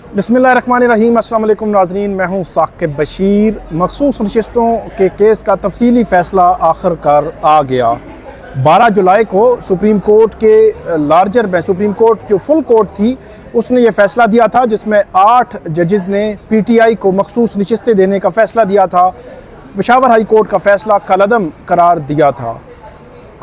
बिस्मिल्लाहिर्रहमानिर्रहीम। अस्सलाम वालेकुम नाज़रीन, मैं हूँ साकिब बशीर। मखसूस नशिस्तों के केस का तफसीली फ़ैसला आखिरकार आ गया। 12 जुलाई को सुप्रीम कोर्ट के सुप्रीम कोर्ट जो फुल कोर्ट थी उसने ये फ़ैसला दिया था, जिसमें 8 जजेज़ ने PTI को मखसूस नशिस्तें देने का फ़ैसला दिया था। पेशावर हाई कोर्ट का फ़ैसला कलअदम करार दिया था।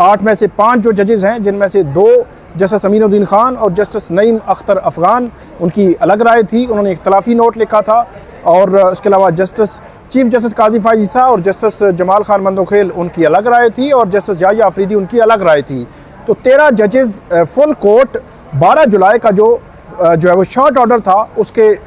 8 में से 5 जो जजेज़ हैं, जिनमें से 2 जस्टिस अमीनुद्दीन खान और जस्टिस नईम अख्तर अफ़गान, उनकी अलग राय थी, उन्होंने इख्तलाफी नोट लिखा था। और इसके अलावा चीफ जस्टिस काजी फ़ाइज़ ईसा और जस्टिस जमाल खान मंदोखेल, उनकी अलग राय थी, और जस्टिस याहिया अफरीदी, उनकी अलग राय थी। तो 13 जजेज़ फुल कोर्ट 12 जुलाई का जो है वो शॉर्ट ऑर्डर था, उसके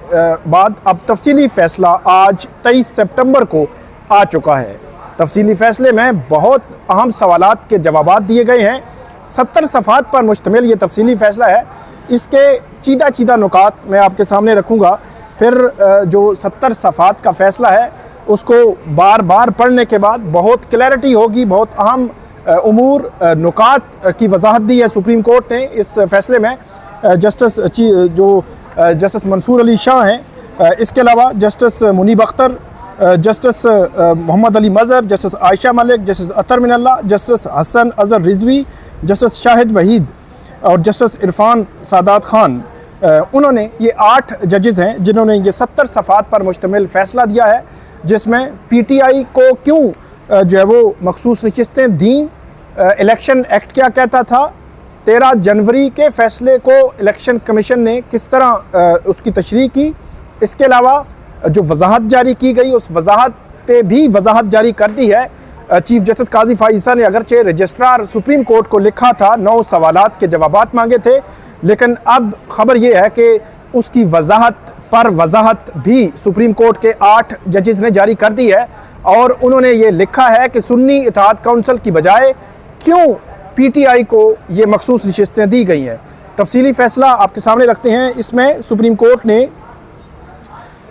बाद अब तफसीली फ़ैसला आज 23 सितंबर को आ चुका है। तफसीली फ़ैसले में बहुत अहम सवालात के जवाबात दिए गए हैं। 70 सफ़हात पर मुश्तमिल ये तफसीली फ़ैसला है। इसके चीदा नुकात मैं आपके सामने रखूँगा। फिर जो 70 सफ़हात का फ़ैसला है उसको बार बार पढ़ने के बाद बहुत क्लैरिटी होगी। बहुत अहम उमूर नुकात की वजाहत दी है सुप्रीम कोर्ट ने इस फ़ैसले में। जस्टिस मंसूर अली शाह हैं, इसके अलावा justice Munib Akhtar, justice Mohammad Ali Mazhar, justice Ayesha Malik, justice Athar Minallah, justice Hasan Azhar Rizvi, justice Shahid Waheed और जस्टिस इरफान सादात खान, उन्होंने ये 8 जजेज़ हैं जिन्होंने ये 70 सफ़हात पर मुश्तमिल फ़ैसला दिया है, जिसमें PTI को क्यों जो है वो मखसूस नशिस्तें दी, इलेक्शन एक्ट क्या कहता था, 13 जनवरी के फ़ैसले को इलेक्शन कमीशन ने किस तरह उसकी तशरीह की, इसके अलावा जो वजाहत जारी की गई उस वजाहत पे भी वजाहत जारी कर दी है। चीफ जस्टिस काजी फ़ाइज़ ईसा ने अगरचे रजिस्ट्रार सुप्रीम कोर्ट को लिखा था, 9 सवालात के जवाबात मांगे थे, लेकिन अब खबर यह है कि उसकी वजाहत भी सुप्रीम कोर्ट के 8 जजेस ने जारी कर दी है। और उन्होंने ये लिखा है कि सुन्नी इत्तेहाद काउंसिल की बजाय क्यों PTI को ये मखसूस नशिस्तें दी गई हैं। तफसीली फ़ैसला आपके सामने रखते हैं। इसमें सुप्रीम कोर्ट ने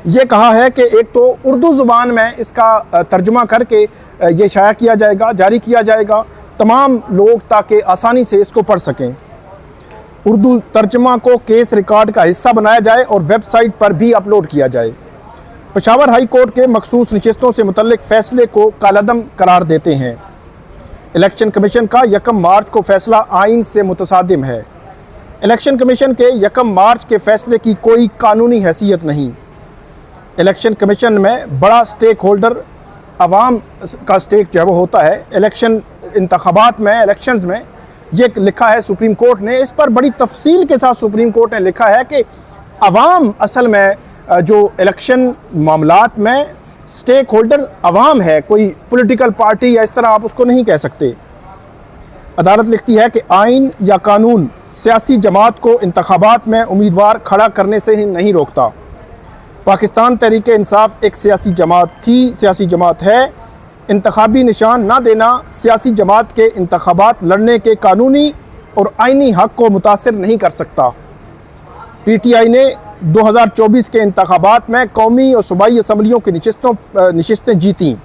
ये कहा है कि एक तो उर्दू ज़ुबान में इसका तर्जुमा करके ये शाया किया जाएगा, जारी किया जाएगा तमाम लोग, ताकि आसानी से इसको पढ़ सकें। उर्दू तर्जुमा को केस रिकॉर्ड का हिस्सा बनाया जाए और वेबसाइट पर भी अपलोड किया जाए। पेशावर हाई कोर्ट के मखसूस नशिस्तों से मुतल्लिक फ़ैसले को कलअदम करार देते हैं। इलेक्शन कमीशन का 1 मार्च को फ़ैसला आइन से मुतसादिम है। इलेक्शन कमीशन के 1 मार्च के फ़ैसले की कोई कानूनी हैसियत नहीं। इलेक्शन कमीशन में बड़ा स्टेक होल्डर अवाम का स्टेक जो है वो होता है इलेक्शन इंतखाबात में, इलेक्शंस में। ये लिखा है सुप्रीम कोर्ट ने, इस पर बड़ी तफसील के साथ सुप्रीम कोर्ट ने लिखा है कि अवाम असल में जो इलेक्शन मामलात में स्टेक होल्डर अवाम है, कोई पॉलिटिकल पार्टी या इस तरह आप उसको नहीं कह सकते। अदालत लिखती है कि आइन या कानून सियासी जमात को इंतखाबात में उम्मीदवार खड़ा करने से ही नहीं रोकता। पाकिस्तान तहरीक इंसाफ एक सियासी जमात थी, सियासी जमात है। इंतखाबी निशान ना देना सियासी जमात के इंतखाबात लड़ने के कानूनी और आइनी हक़ को मुतासिर नहीं कर सकता। PTI ने 2024 के इंतखाबात में कौमी और सूबाई असम्बलियों की नशिस्तें जीतीं।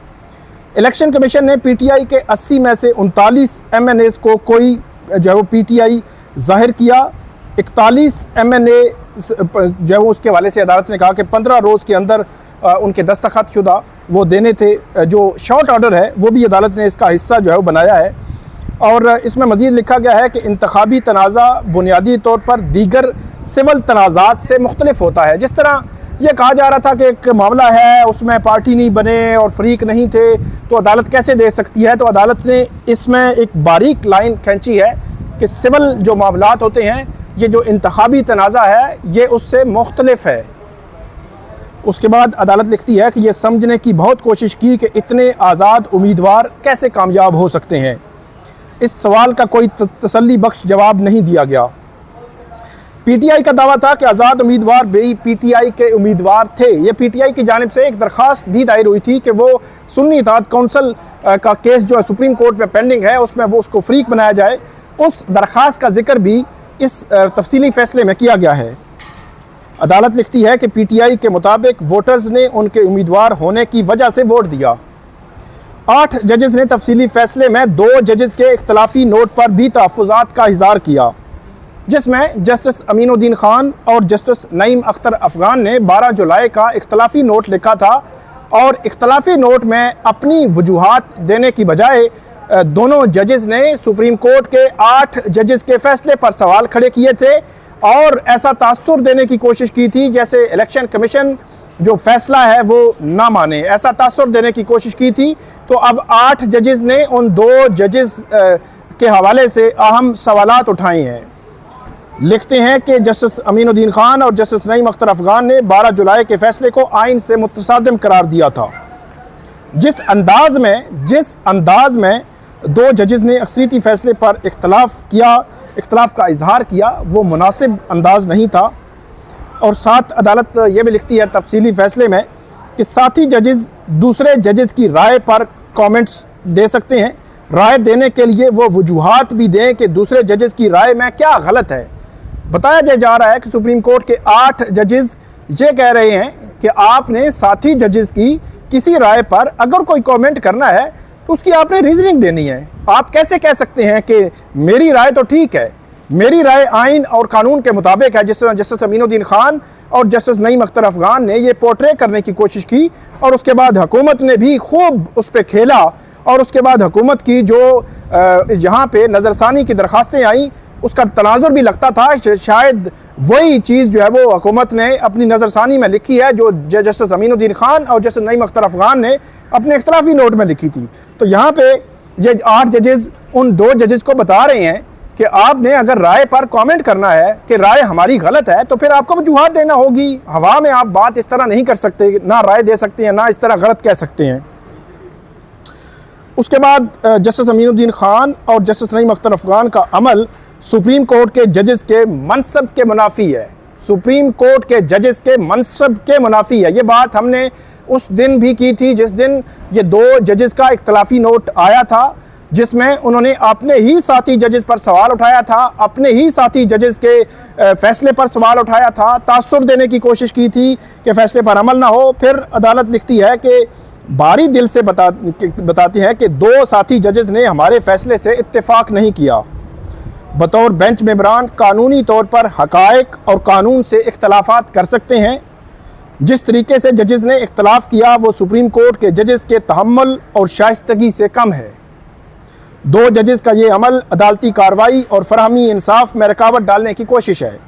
इलेक्शन कमीशन ने PTI के 80 में से 39 MNAs को कोई जो है वो PTI जाहिर किया। 41 MNA जो है उसके हवाले से अदालत ने कहा कि 15 रोज़ के अंदर उनके दस्तखत शुदा वो देने थे। जो शॉर्ट ऑर्डर है वो भी अदालत ने इसका हिस्सा जो है वो बनाया है। और इसमें मज़ीद लिखा गया है कि इंतखाबी तनाज़ा बुनियादी तौर पर दीगर सिविल तनाज़ात से मुख्तलिफ होता है। जिस तरह ये कहा जा रहा था कि एक मामला है उसमें पार्टी नहीं बने और फरीक नहीं थे, तो अदालत कैसे दे सकती है, तो अदालत ने इसमें एक बारीक लाइन खींची है कि सिविल जो मामलात होते हैं, ये जो इंतखाबी तनाज़ा है ये उससे मुख्तलिफ है। उसके बाद अदालत लिखती है कि ये समझने की बहुत कोशिश की कि इतने आज़ाद उम्मीदवार कैसे कामयाब हो सकते हैं। इस सवाल का कोई तसल्ली बख्श जवाब नहीं दिया गया। PTI का दावा था कि आज़ाद उम्मीदवार भी PTI के उम्मीदवार थे। ये PTI की जानिब से एक दरख्वास्त भी दायर हुई थी कि वो सुन्नी इत्तेहाद काउंसिल का केस जो है सुप्रीम कोर्ट में पेंडिंग है, उसमें वो उसको फ्रीक बनाया जाए। उस दरख्वास्त का जिक्र भी इस तफसीली फ़ैसले में किया गया है। अदालत लिखती है कि PTI के मुताबिक वोटर्स ने उनके उम्मीदवार होने की वजह से वोट दिया। 8 जजेस ने तफसीली फ़ैसले में 2 जजेस के इख्तलाफी नोट पर भी तहफ़्फ़ुज़ात का इज़हार किया। जिसमें जस्टिस अमीनुद्दीन खान और जस्टिस नईम अख्तर अफगान ने 12 जुलाई का इख्तलाफी नोट लिखा था और इख्तलाफी नोट में अपनी वजूहात देने की बजाय दोनों जजेस ने सुप्रीम कोर्ट के 8 जजेस के फैसले पर सवाल खड़े किए थे और ऐसा तासुर देने की कोशिश की थी जैसे इलेक्शन कमीशन जो फैसला है वो ना माने, ऐसा तासुर देने की कोशिश की थी। तो अब 8 जजेस ने उन 2 जजेस के हवाले से अहम सवालात उठाए हैं। लिखते हैं कि जस्टिस अमीनुद्दीन खान और जस्टिस नईम अख्तर अफगान ने 12 जुलाई के फैसले को आइन से मुतसादिम करार दिया था। जिस अंदाज में 2 जजेस ने अक्सरियती फैसले पर इख्तलाफ का इजहार किया वो मुनासिब अंदाज नहीं था। और साथ अदालत ये भी लिखती है तफसीली फैसले में कि साथी जजेस दूसरे जजेस की राय पर कमेंट्स दे सकते हैं। राय देने के लिए वो वजूहात भी दें कि दूसरे जजेस की राय में क्या गलत है। बताया जा रहा है कि सुप्रीम कोर्ट के 8 जजेस ये कह रहे हैं कि आपने साथी जजेस की किसी राय पर अगर कोई कमेंट करना है तो उसकी आपने रीजनिंग देनी है। आप कैसे कह सकते हैं कि मेरी राय तो ठीक है, मेरी राय आइन और कानून के मुताबिक है। जिस तरह जस्टिस अमीनुद्दीन खान और जस्टिस नईम अख्तर अफगान ने ये पोर्ट्रे करने की कोशिश की और उसके बाद हुकूमत ने भी खूब उस पर खेला और उसके बाद हुकूमत की जो यहाँ पे नज़रसानी की दरखास्तें आई उसका तनाजुर भी लगता था शायद वही चीज़ जो है वो हुकूमत ने अपनी नज़रसानी में लिखी है जो जस्टिस अमीनुद्दीन खान और जस्टिस नईम अख्तर अफगान ने अपने इख्तलाफी नोट में लिखी थी। तो यहाँ पे ये 8 जजेस उन 2 जजेस को बता रहे हैं कि आपने अगर राय पर कमेंट करना है कि राय हमारी गलत है तो फिर आपको वजूहात देना होगी। हवा में आप बात इस तरह नहीं कर सकते, ना राय दे सकते हैं ना इस तरह गलत कह सकते हैं। उसके बाद जस्टिस अमीनुद्दीन खान और जस्टिस नईम अख्तर अफगान का अमल सुप्रीम कोर्ट के जजेस के मनसब के मुनाफी है। सुप्रीम कोर्ट के जजेस के मनसब के मुनाफी है। ये बात हमने उस दिन भी की थी जिस दिन ये 2 जजेस का इख्तलाफी नोट आया था जिसमें उन्होंने अपने ही साथी जजेस पर सवाल उठाया था, अपने ही साथी जजेस के फैसले पर सवाल उठाया था, तासुर देने की कोशिश की थी कि फैसले पर अमल ना हो। फिर अदालत लिखती है कि बारी दिल से बताती है कि 2 साथी जजेस ने हमारे फैसले से इत्तेफाक नहीं किया। बतौर बेंच मेंबरान कानूनी तौर पर हकायक और कानून से इख्तलाफात कर सकते हैं। जिस तरीके से जजेस ने इख्तलाफ किया वो सुप्रीम कोर्ट के जजेस के तहम्मुल और शाइस्तगी से कम है। 2 जजेस का ये अमल अदालती कार्रवाई और फरहमी इंसाफ में रुकावट डालने की कोशिश है।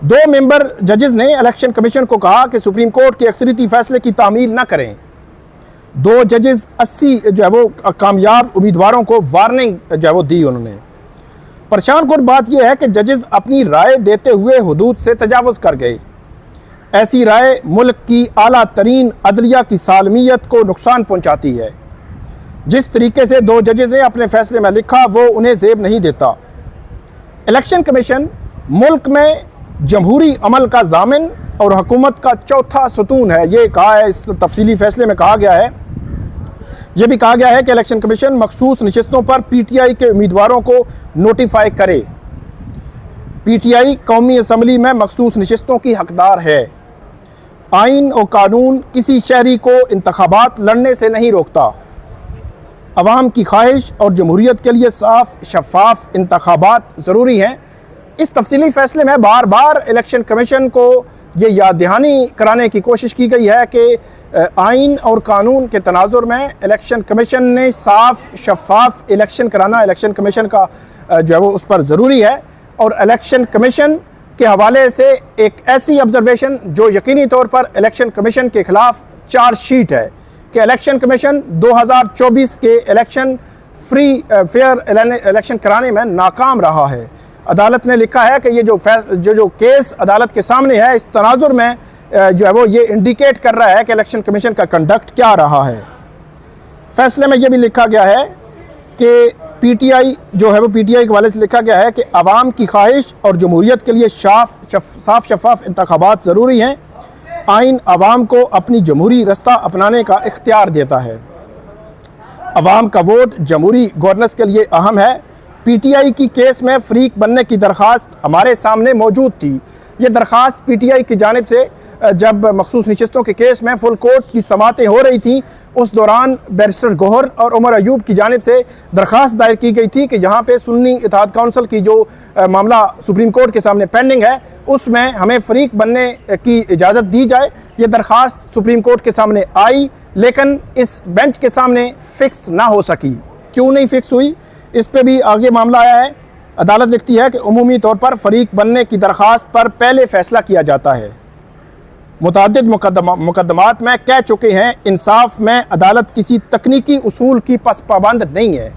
2 मेंबर जजेस ने इलेक्शन कमीशन को कहा कि सुप्रीम कोर्ट के अक्सरियती फैसले की तामील न करें। 2 जजेस 80 जो है वो कामयाब उम्मीदवारों को वार्निंग जो है वो दी उन्होंने। परेशान कुन बात यह है कि जजेस अपनी राय देते हुए हुदूद से तजावुज़ कर गए। ऐसी राय मुल्क की आला तरीन अदलिया की सालमियत को नुकसान पहुंचाती है। जिस तरीके से 2 जजेस ने अपने फैसले में लिखा वो उन्हें ज़ेब नहीं देता। इलेक्शन कमीशन मुल्क में जमहूरी अमल का जामिन और हुकूमत का चौथा सतून है। ये कहा है, इस तफसीली फैसले में कहा गया है। यह भी कहा गया है कि इलेक्शन कमीशन मखसूस नशिस्तों पर PTI के उम्मीदवारों को नोटिफाई करे। PTI कौमी असम्बली में मखसूस नशिस्तों की हकदार है। आइन और कानून किसी शहरी को इंतखाबात लड़ने से नहीं रोकता। अवाम की ख्वाहिश और जमहूरियत के लिए साफ शफाफ इंतखाबात ज़रूरी हैं। इस तफसीली फ़ैसले में बार बार इलेक्शन कमीशन को ये याद दहानी कराने की कोशिश की गई है कि आइन और कानून के तनाजुर में इलेक्शन कमीशन ने साफ शफाफ इलेक्शन कराना इलेक्शन कमीशन का जो है वो उस पर ज़रूरी है। और इलेक्शन कमीशन के हवाले से एक ऐसी ऑब्जर्वेशन जो यकीनी तौर पर इलेक्शन कमीशन के ख़िलाफ़ चार्जशीट है कि इलेक्शन कमीशन 2024 के इलेक्शन फ्री फेयर इलेक्शन कराने में नाकाम रहा है। अदालत ने लिखा है कि ये जो केस अदालत के सामने है इस तनाजुर में जो है वो ये इंडिकेट कर रहा है कि इलेक्शन कमीशन का कंडक्ट क्या रहा है। फैसले में ये भी लिखा गया है कि PTI जो है वो PTI के हवाले से लिखा गया है कि अवाम की ख्वाहिश और जमहूरियत के लिए साफ शफाफ इंतखाबात ज़रूरी हैं। आइन अवाम को अपनी जमहूरी रास्ता अपनाने का इख्तियार देता है। अवाम का वोट जमहूरी गवर्नेंस के लिए अहम है। PTI की केस में फ़रीक बनने की दरख्वास्त हमारे सामने मौजूद थी। ये दरख्वास्त PTI की जानिब से जब मखसूस नशिस्तों के केस में फुल कोर्ट की समातें हो रही थी उस दौरान बैरिस्टर गौहर और उमर अयूब की जानिब से दरख्वास्त दायर की गई थी कि यहाँ पे सुन्नी इत्तेहाद काउंसिल की जो मामला सुप्रीम कोर्ट के सामने पेंडिंग है उसमें हमें फरीक बनने की इजाज़त दी जाए। ये दरख्वास्त सुप्रीम कोर्ट के सामने आई, लेकिन इस बेंच के सामने फ़िक्स ना हो सकी। क्यों नहीं फ़िक्स हुई, इस पे भी आगे मामला आया है। अदालत लिखती है कि उमूमी तौर पर फरीक बनने की दरख्वास्त पर पहले फ़ैसला किया जाता है। मुतअद्दिद मुकदमात में कह चुके हैं, इंसाफ में अदालत किसी तकनीकी उसूल की पाबंद नहीं है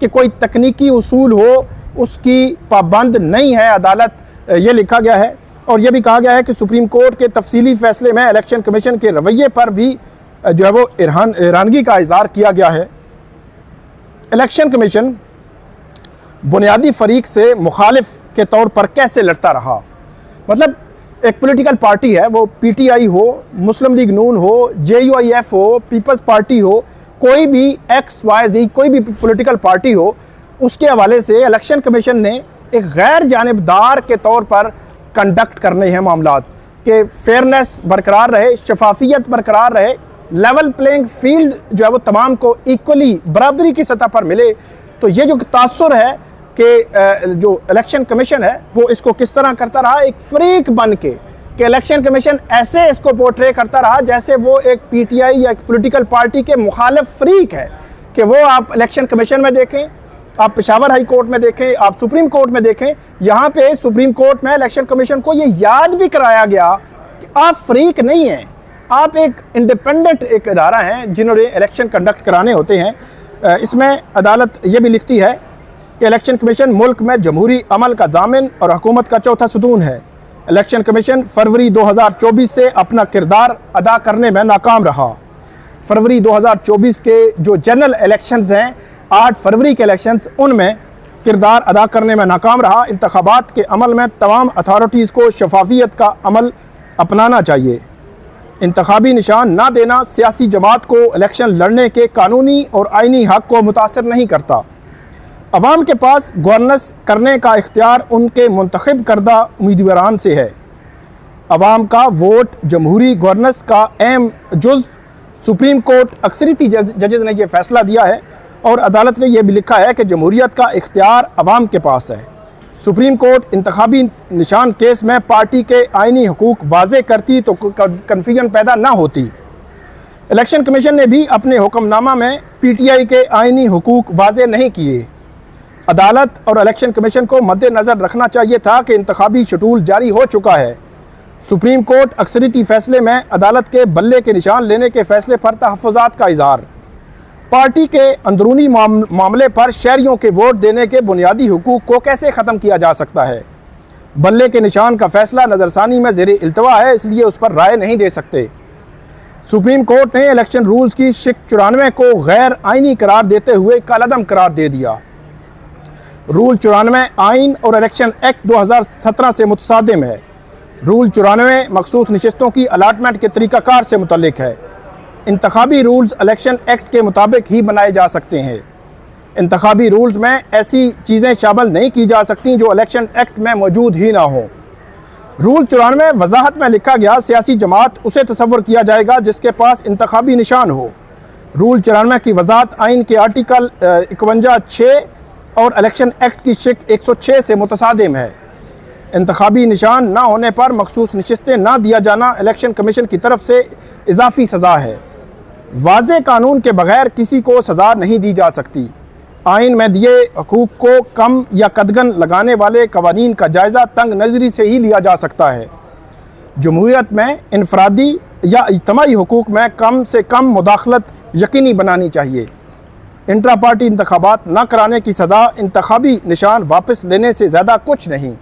कि कोई तकनीकी उसूल हो उसकी पाबंद नहीं है अदालत, ये लिखा गया है। और ये भी कहा गया है कि सुप्रीम कोर्ट के तफसीली फ़ैसले में इलेक्शन कमीशन के रवैये पर भी जो है वो हैरानगी का इज़हार किया गया है। इलेक्शन कमीशन बुनियादी फरीक से मुखालिफ के तौर पर कैसे लड़ता रहा। मतलब एक पॉलिटिकल पार्टी है, वो पीटीआई हो, मुस्लिम लीग नून हो, जेयूआईएफ हो, पीपल्स पार्टी हो, कोई भी XYZ कोई भी पॉलिटिकल पार्टी हो, उसके हवाले से इलेक्शन कमीशन ने एक गैर जानिबदार के तौर पर कंडक्ट करने हैं मामलात कि फेयरनेस बरकरार रहे, शफाफियत बरकरार रहे, लेवल प्लेइंग फील्ड जो है वो तमाम को इक्वली बराबरी की सतह पर मिले। तो ये जो तासुर है कि जो इलेक्शन कमीशन है वो इसको किस तरह करता रहा, एक फ्रीक बन के कि इलेक्शन कमीशन ऐसे इसको पोर्ट्रे करता रहा जैसे वो एक पीटीआई या एक पॉलिटिकल पार्टी के मुखालिफ फ्रीक है। कि वो आप इलेक्शन कमीशन में देखें, आप पेशावर हाई कोर्ट में देखें, आप सुप्रीम कोर्ट में देखें, यहाँ पे सुप्रीम कोर्ट में इलेक्शन कमीशन को ये याद भी कराया गया कि आप फ्रीक नहीं हैं, आप एक इंडिपेंडेंट एक इदारा हैं जिन्होंने इलेक्शन कंडक्ट कराने होते हैं। इसमें अदालत ये भी लिखती है कि इलेक्शन कमीशन मुल्क में जमहूरी अमल का जामिन और हुकूमत का चौथा सतून है। इलेक्शन कमीशन फरवरी 2024 से अपना किरदार अदा करने में नाकाम रहा। फरवरी 2024 के जो जनरल इलेक्शंस हैं, 8 फरवरी के इलेक्शंस, उनमें किरदार अदा करने में नाकाम रहा। इंतखाबात के अमल में तमाम अथॉरिटीज़ को शफाफियत का अमल अपनाना चाहिए। इंतखाबी निशान ना देना सियासी जमात को इलेक्शन लड़ने के कानूनी और आइनी हक़ को मुतासर नहीं करता। अवाम के पास गवर्नेंस करने का इख्तियार उनके मुंतखब करदा उम्मीदवारान से है। अवाम का वोट जमहूरी गवर्नेंस का अहम जुज़। सुप्रीम कोर्ट अक्सरियती जजेस ने यह फ़ैसला दिया है और अदालत ने यह भी लिखा है कि जमहूरियत का इख्तियार अवाम के पास है। सुप्रीम कोर्ट इंतखाबी निशान केस में पार्टी के आइनी हकूक़ वाज़े करती तो कन्फ्यूजन पैदा ना होती। इलेक्शन कमीशन ने भी अपने हुक्मनामा में पीटीआई के आइनी हकूक़ वाज़े नहीं किए। अदालत और इलेक्शन कमीशन को मद्देनज़र रखना चाहिए था कि इंतखाबी शेड्यूल जारी हो चुका है। सुप्रीम कोर्ट अक्सरियती फ़ैसले में अदालत के बल्ले के निशान लेने के फ़ैसले पर तहफ़्फ़ुज़ात का इज़हार। पार्टी के अंदरूनी मामले पर शहरियों के वोट देने के बुनियादी हुकूक को कैसे ख़त्म किया जा सकता है। बल्ले के निशान का फ़ैसला नज़रसानी में ज़ेरे इल्तवा है, इसलिए उस पर राय नहीं दे सकते। सुप्रीम कोर्ट ने इलेक्शन रूल्स की शिक 94 को गैर आइनी करार देते हुए कालअदम करार दे दिया। रूल 94 आइन और इलेक्शन एक्ट 2017 से मुतसादिम है। रूल 94 मखसूस नशिस्तों की अलाटमेंट के तरीक़ाकार से मुतल्लिक है। इंतखाबी रूल्स इलेक्शन एक्ट के मुताबिक ही बनाए जा सकते हैं। इंतखाबी रूल्स में ऐसी चीज़ें शामिल नहीं की जा सकती जो इलेक्शन एक्ट में मौजूद ही ना हो। रूल 94 वजाहत में लिखा गया सियासी जमात उसे तस्वर किया जाएगा जिसके पास इंतखाबी निशान हो। रूल 94 की वजाहत आइन के आर्टिकल 51(6) और इलेक्शन एक्ट की शिक 106 से मुतसादिम है। इंतखाबी निशान ना होने पर मखसूस नशिस्तें ना दिया जाना इलेक्शन कमीशन की तरफ से इजाफी सज़ा है। वाज़े कानून के बगैर किसी को सज़ा नहीं दी जा सकती। आइन में दिए हकूक़ को कम या कदगन लगाने वाले कवानीन का जायज़ा तंग नज़री से ही लिया जा सकता है। जमहूरियत में इनफरादी या इज्तमाई हकूक़ में कम से कम मुदाखलत यकीनी बनानी चाहिए। इंट्रा पार्टी इंतखाबात न कराने की सज़ा इंतखाबी निशान वापस लेने से ज़्यादा कुछ नहीं।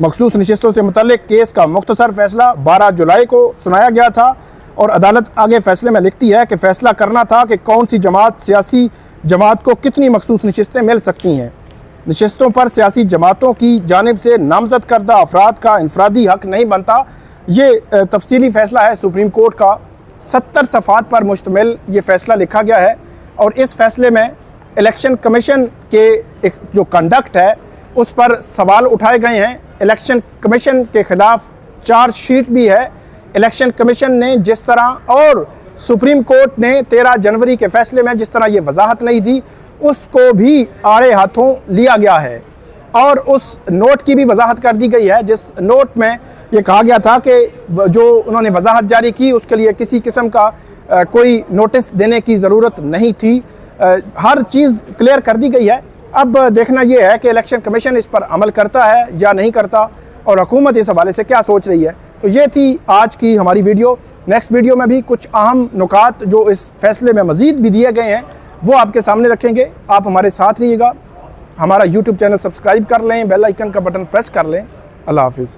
मखसूस नशिस्तों से मुतल्लिक केस का मुख्तसर फ़ैसला 12 जुलाई को सुनाया गया था और अदालत आगे फ़ैसले में लिखती है कि फ़ैसला करना था कि कौन सी जमात सियासी जमात को कितनी मखसूस नशिस्तें मिल सकती हैं। नशिस्तों पर सियासी जमातों की जानिब से नामज़द करदा अफराद का इनफरादी हक़ नहीं बनता। ये तफसीली फ़ैसला है सुप्रीम कोर्ट का। 70 सफ़ात पर मुश्तमिल ये फ़ैसला लिखा गया है और इस फ़ैसले में इलेक्शन कमीशन के एक जो कंडक्ट है उस पर सवाल उठाए गए हैं। इलेक्शन कमीशन के ख़िलाफ़ चार्जशीट भी है। इलेक्शन कमीशन ने जिस तरह और सुप्रीम कोर्ट ने 13 जनवरी के फैसले में जिस तरह ये वजाहत नहीं दी, उसको भी आड़े हाथों लिया गया है और उस नोट की भी वजाहत कर दी गई है, जिस नोट में ये कहा गया था कि जो उन्होंने वजाहत जारी की उसके लिए किसी किस्म का कोई नोटिस देने की ज़रूरत नहीं थी। हर चीज़ क्लियर कर दी गई है। अब देखना ये है कि इलेक्शन कमीशन इस पर अमल करता है या नहीं करता और हुकूमत इस हवाले से क्या सोच रही है। तो ये थी आज की हमारी वीडियो। नेक्स्ट वीडियो में भी कुछ अहम नुकात जो इस फैसले में मज़ीद भी दिए गए हैं वो आपके सामने रखेंगे। आप हमारे साथ रहिएगा। हमारा यूट्यूब चैनल सब्सक्राइब कर लें, बेल आइकन का बटन प्रेस कर लें। अल्लाह हाफिज़।